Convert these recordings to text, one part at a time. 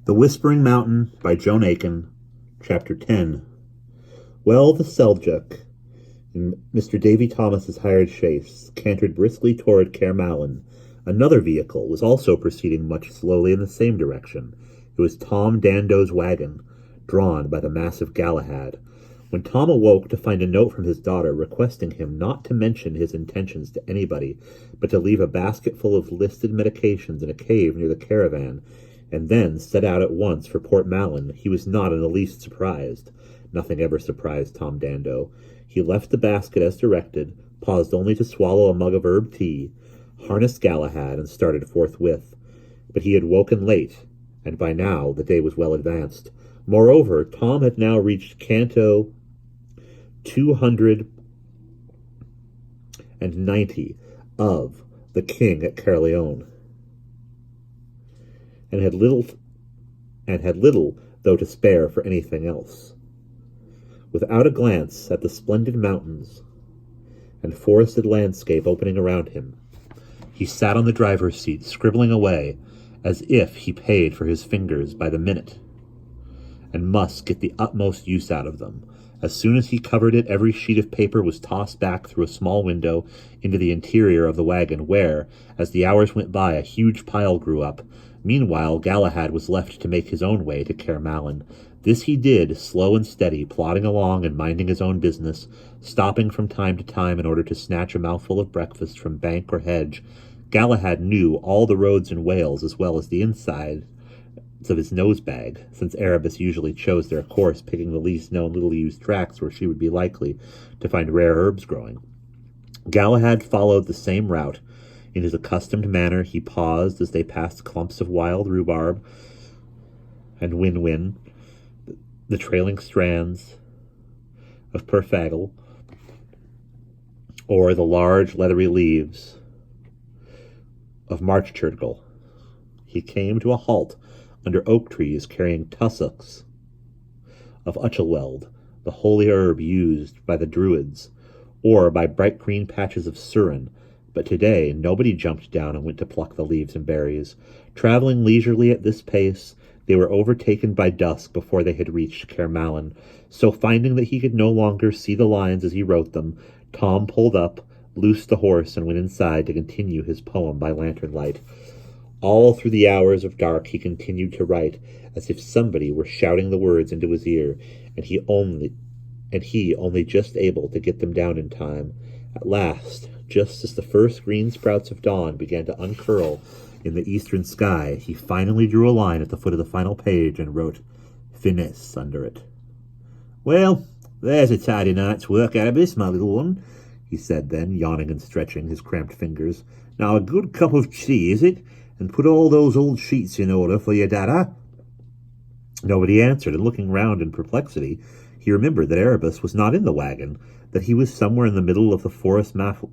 The Whispering Mountain by Joan Aiken, Chapter 10. Well, the Seljuk, in Mr. Davy Thomas's hired chaise, cantered briskly toward Caermallen. Another vehicle was also proceeding much slowly in the same direction. It was Tom Dando's wagon, drawn by the massive Galahad. When Tom awoke to find a note from his daughter requesting him not to mention his intentions to anybody, but to leave a basket full of listed medications in a cave near the caravan, and then set out at once for Portmallen, he was not in the least surprised. Nothing ever surprised Tom Dando. He left the basket as directed, paused only to swallow a mug of herb tea, harnessed Galahad, and started forthwith. But he had woken late, and by now the day was well advanced. Moreover, Tom had now reached Canto 290 of the King at Caerleon, and had little though to spare for anything else. Without a glance at the splendid mountains and forested landscape opening around him, he sat on the driver's seat, scribbling away as if he paid for his fingers by the minute, and must get the utmost use out of them. As soon as he covered it, every sheet of paper was tossed back through a small window into the interior of the wagon, where, as the hours went by, a huge pile grew up. Meanwhile, Galahad was left to make his own way to Caermallen. This he did, slow and steady, plodding along and minding his own business, stopping from time to time in order to snatch a mouthful of breakfast from bank or hedge. Galahad knew all the roads in Wales as well as the inside of his nose-bag, since Erebus usually chose their course, picking the least-known, little-used tracks where she would be likely to find rare herbs growing. Galahad followed the same route. In his accustomed manner, he paused as they passed clumps of wild rhubarb and whin-whin, the trailing strands of perfagal, or the large leathery leaves of marchturtle. He came to a halt under oak trees carrying tussocks of uchelweld, the holy herb used by the Druids, or by bright green patches of surin. But today nobody jumped down and went to pluck the leaves and berries. Traveling leisurely at this pace, they were overtaken by dusk before they had reached Caermallen. So finding that he could no longer see the lines as he wrote them, Tom pulled up, loosed the horse, and went inside to continue his poem by lantern light. All through the hours of dark he continued to write, as if somebody were shouting the words into his ear, and he only just able to get them down in time. At last, just as the first green sprouts of dawn began to uncurl in the eastern sky, he finally drew a line at the foot of the final page and wrote "Finis" under it. "Well, there's a tidy night's work, Erebus, my little one," he said then, yawning and stretching his cramped fingers. "Now a good cup of tea, is it? And put all those old sheets in order for your dada." Nobody answered, and looking round in perplexity, he remembered that Erebus was not in the wagon, that he was somewhere in the middle of the forest Maif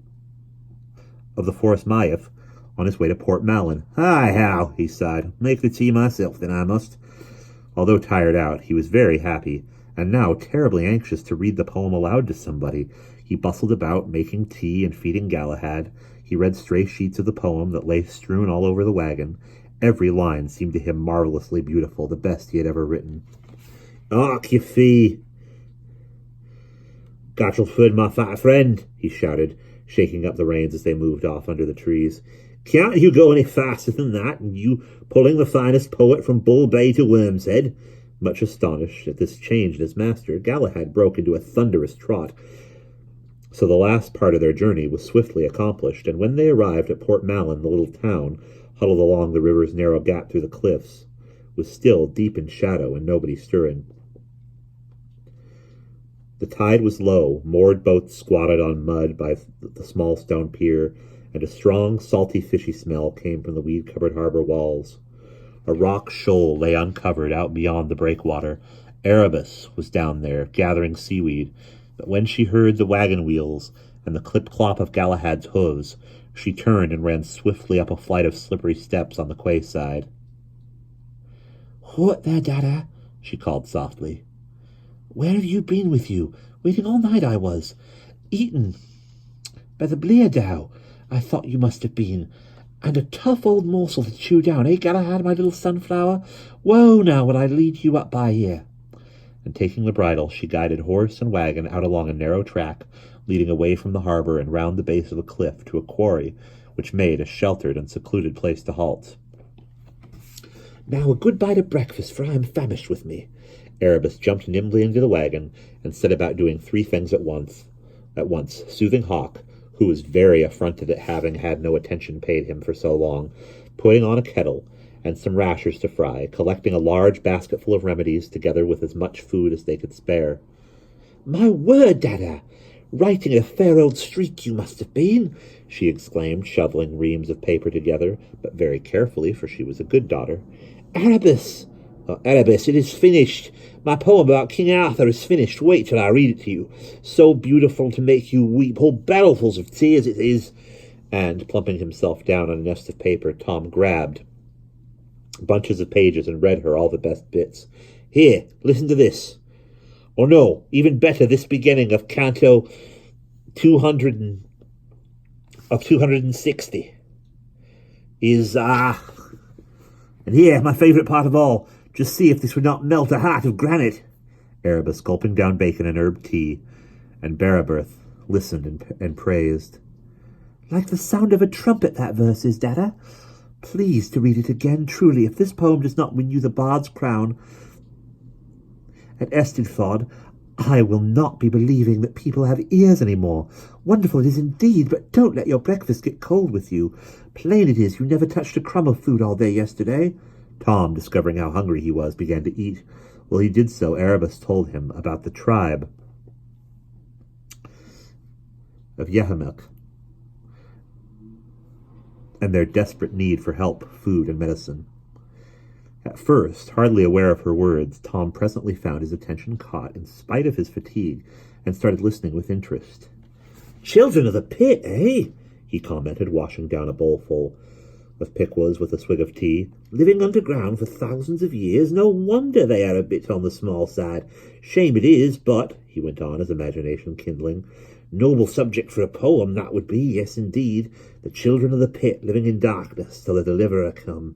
on his way to Portmallen. "Hi, how," he sighed. "Make the tea myself, then I must." Although tired out, he was very happy, and now terribly anxious to read the poem aloud to somebody. He bustled about, making tea and feeding Galahad. He read stray sheets of the poem that lay strewn all over the wagon. Every line seemed to him marvelously beautiful, the best he had ever written. "Ark, ye fee, Gotchelford, my fat friend," he shouted, shaking up the reins as they moved off under the trees. "Can't you go any faster than that, and you pulling the finest poet from Bull Bay to Wormshead?" Much astonished at this change in his master, Galahad broke into a thunderous trot. So the last part of their journey was swiftly accomplished, and when they arrived at Portmallen, the little town, huddled along the river's narrow gap through the cliffs, was still deep in shadow and nobody stirring. The tide was low, moored boats squatted on mud by the small stone pier, and a strong, salty, fishy smell came from the weed-covered harbor walls. A rock shoal lay uncovered out beyond the breakwater. Erebus was down there, gathering seaweed, but when she heard the wagon wheels and the clip-clop of Galahad's hooves, she turned and ran swiftly up a flight of slippery steps on the quay side. "What there, Dada?" she called softly. "Where have you been with you? Waiting all night I was. Eaten. By the Bleardow, I thought you must have been. And a tough old morsel to chew down, eh, Galahad, my little sunflower? Whoa, now will I lead you up by here. And taking the bridle, she guided horse and wagon out along a narrow track, leading away from the harbor and round the base of a cliff to a quarry, which made a sheltered and secluded place to halt. Now a good bite of breakfast, for I am famished with me. Erebus jumped nimbly into the wagon and set about doing three things at once, soothing Hawk, who was very affronted at having had no attention paid him for so long, putting on a kettle and some rashers to fry, collecting a large basketful of remedies together with as much food as they could spare. My word, Dada! Writing a fair old streak you must have been, she exclaimed, shoveling reams of paper together, but very carefully, for she was a good daughter. Erebus! Oh, Erebus, it is finished. My poem about King Arthur is finished. Wait till I read it to you. So beautiful to make you weep. Whole barrelfuls of tears it is. And, plumping himself down on a nest of paper, Tom grabbed bunches of pages and read her all the best bits. Here, listen to this. Or no, even better, this beginning of Canto 260 is, and here, my favourite part of all, just see if this would not melt a heart of granite. Erebus gulping down bacon and herb tea, and Barabirth listened and praised. Like the sound of a trumpet, that verse is, Dada. Please to read it again. Truly, if this poem does not win you the bard's crown at Estidfod, I will not be believing that people have ears any more. Wonderful it is indeed, but don't let your breakfast get cold with you. Plain it is you never touched a crumb of food all day yesterday. Tom, discovering how hungry he was, began to eat. While he did so, Erebus told him about the tribe of Yehamek and their desperate need for help, food, and medicine. At first, hardly aware of her words, Tom presently found his attention caught in spite of his fatigue and started listening with interest. Children of the pit, eh? He commented, washing down a bowlful of pickwas with a swig of tea. Living underground for thousands of years, no wonder they are a bit on the small side. Shame it is, but, he went on, his imagination kindling, noble subject for a poem, that would be, yes indeed, the children of the pit living in darkness till the deliverer come.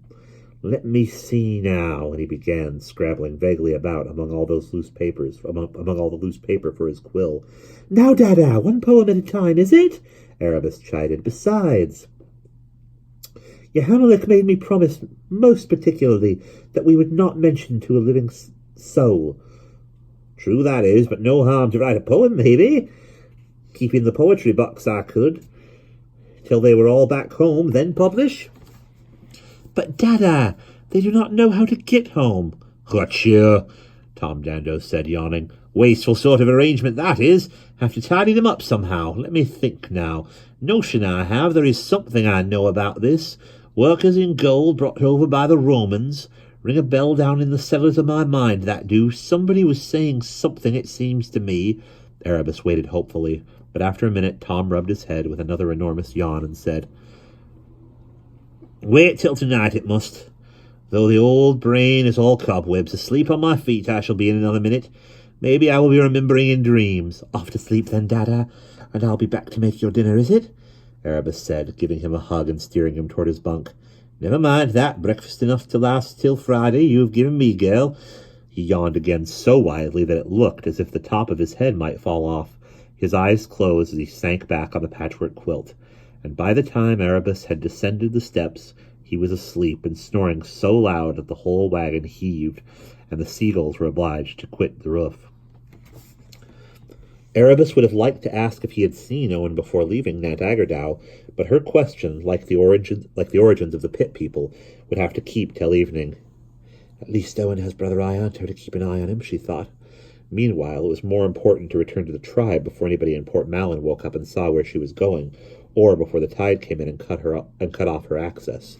Let me see now, and he began scrabbling vaguely about among all the loose paper for his quill. Now, Dada, one poem at a time, is it? Erebus chided. Besides, Yehamelech made me promise most particularly that we would not mention to a living soul. True that is, but no harm to write a poem, maybe. Keep in the poetry box I could, till they were all back home, then publish. But, Dada, they do not know how to get home. Sure, Tom Dando said, yawning. Wasteful sort of arrangement, that is. Have to tidy them up somehow. Let me think now. Notion I have, there is something I know about this. Workers in gold brought over by the Romans. Ring a bell down in the cellars of my mind, that do. Somebody was saying something, it seems to me. Erebus waited hopefully, but after a minute Tom rubbed his head with another enormous yawn and said, Wait till tonight it must. Though the old brain is all cobwebs, asleep on my feet I shall be in another minute. Maybe I will be remembering in dreams. Off to sleep then, Dada, and I'll be back to make your dinner, is it? Erebus said, giving him a hug and steering him toward his bunk. Never mind that. Breakfast enough to last till Friday you've given me, girl. He yawned again so widely that it looked as if the top of his head might fall off. His eyes closed as he sank back on the patchwork quilt, and by the time Erebus had descended the steps, he was asleep and snoring so loud that the whole wagon heaved, and the seagulls were obliged to quit the roof. Erebus would have liked to ask if he had seen Owen before leaving Nant Agardau, but her question, like the origins of the pit people, would have to keep till evening. At least Owen has Brother Ianto to keep an eye on him, she thought. Meanwhile, it was more important to return to the tribe before anybody in Port Malin woke up and saw where she was going, or before the tide came in and cut off her access.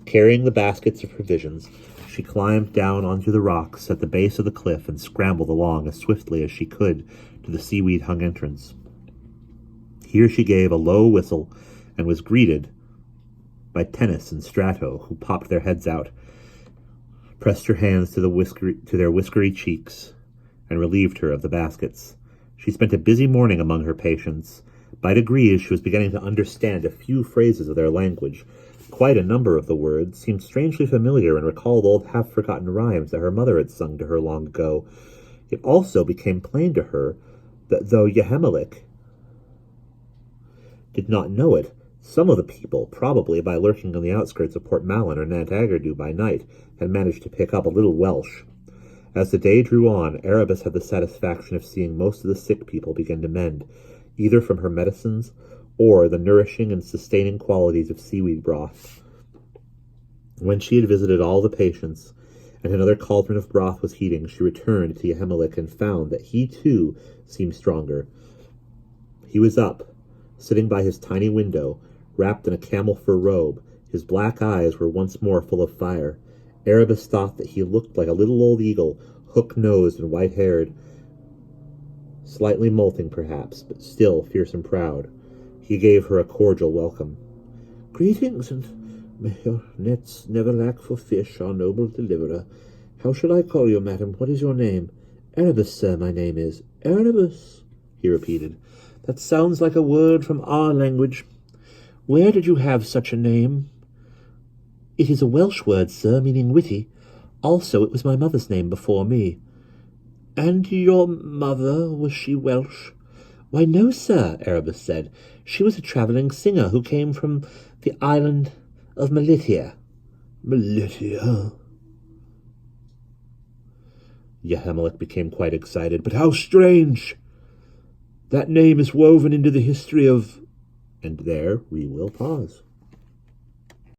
Carrying the baskets of provisions, she climbed down onto the rocks at the base of the cliff and scrambled along as swiftly as she could to the seaweed-hung entrance. Here she gave a low whistle and was greeted by Tennis and Strato, who popped their heads out, pressed her hands to their whiskery cheeks, and relieved her of the baskets. She spent a busy morning among her patients. By degrees she was beginning to understand a few phrases of their language, Quite a number of the words seemed strangely familiar and recalled old half-forgotten rhymes that her mother had sung to her long ago. It also became plain to her that though Yehemelich did not know it, some of the people, probably by lurking on the outskirts of Port Malin or Nantagardoo by night, had managed to pick up a little Welsh. As the day drew on, Erebus had the satisfaction of seeing most of the sick people begin to mend, either from her medicines or the nourishing and sustaining qualities of seaweed broth. When she had visited all the patients, and another cauldron of broth was heating, she returned to Yehemelich and found that he, too, seemed stronger. He was up, sitting by his tiny window, wrapped in a camel fur robe. His black eyes were once more full of fire. Erebus thought that he looked like a little old eagle, hook-nosed and white-haired, slightly molting perhaps, but still fierce and proud. He gave her a cordial welcome. "Greetings, and may your nets never lack for fish, our noble deliverer. How shall I call you, madam? What is your name?" "Erebus, sir, my name is." "Erebus," he repeated. "That sounds like a word from our language. Where did you have such a name?" "It is a Welsh word, sir, meaning witty. Also, it was my mother's name before me." "And your mother, was she Welsh?" "Why, no, sir," Erebus said. "She was a travelling singer who came from the island of Melitia." "Melitia?" Yehemelich became quite excited. "But how strange! That name is woven into the history of—" And there we will pause.